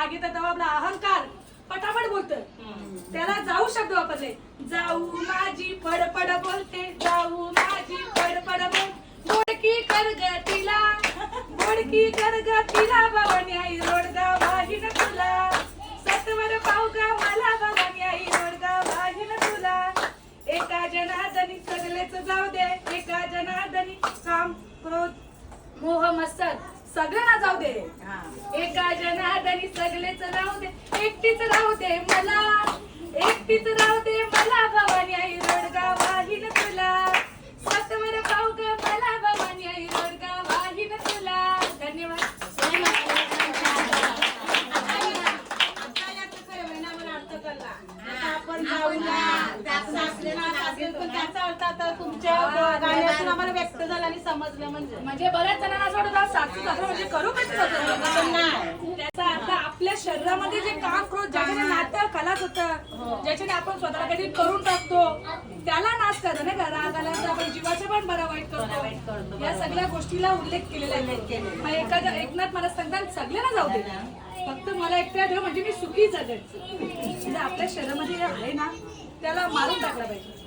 राग येतात तेव्हा आपला अहंकार पटापट बोलतोय, त्याला जाऊ शब्द वापरले. जाऊ माझी फडफड बोलते, जाऊ माझी फडफड बोल, बोडकी कर ग तिला, बोडकी कर ग तिला, भवानी आई रोडगा वाहिन तुला, सत्वर पाव ग मला भवानी आई रोडगा वाहिन तुला. एका जनार्दनी सगळेच जाऊ दे, एका जनार्दनी काम क्रोध मोह मत्सर सगळ्यांना जाऊ दे. एका जनार्दनी सगळेच राहू दे, एकटीच राहू दे मला, एकटीच राहू दे मला, भवानी आई रोडगा वाहिन तुला, सत्वर पाव ग मला, भवानी आई रोडगा वाहिन तुला. धन्यवाद. आपण त्याचा अर्थ आता तुमच्या गाण्यातून आम्हाला व्यक्त झाला आणि समजलं. म्हणजे बऱ्याच जणांना असं वाटतं सासू सासरा म्हणजे करू कसं जातं. त्याचा अर्थ आपल्या शरीरामध्ये जे काम क्रोध ज्याच्याने नातं खलास होतं, ज्याच्याने आपण स्वतःला काहीतरी करून टाकतो, त्याला नाश करणं नाही का. राग आल्यानंतर आपण जीवाचं पण बरं वाईट करतो. या सगळ्या गोष्टीला उल्लेख केलेला आहे. मग एखाद्या एकनाथ मला सांगतात सगळ्यांना जाऊ दे, फक्त मला एकट्या ठेव म्हणजे मी सुखी जगायचं. म्हणजे आपल्या शरीरामध्ये जे आहे ना त्याला मारून टाकलं पाहिजे.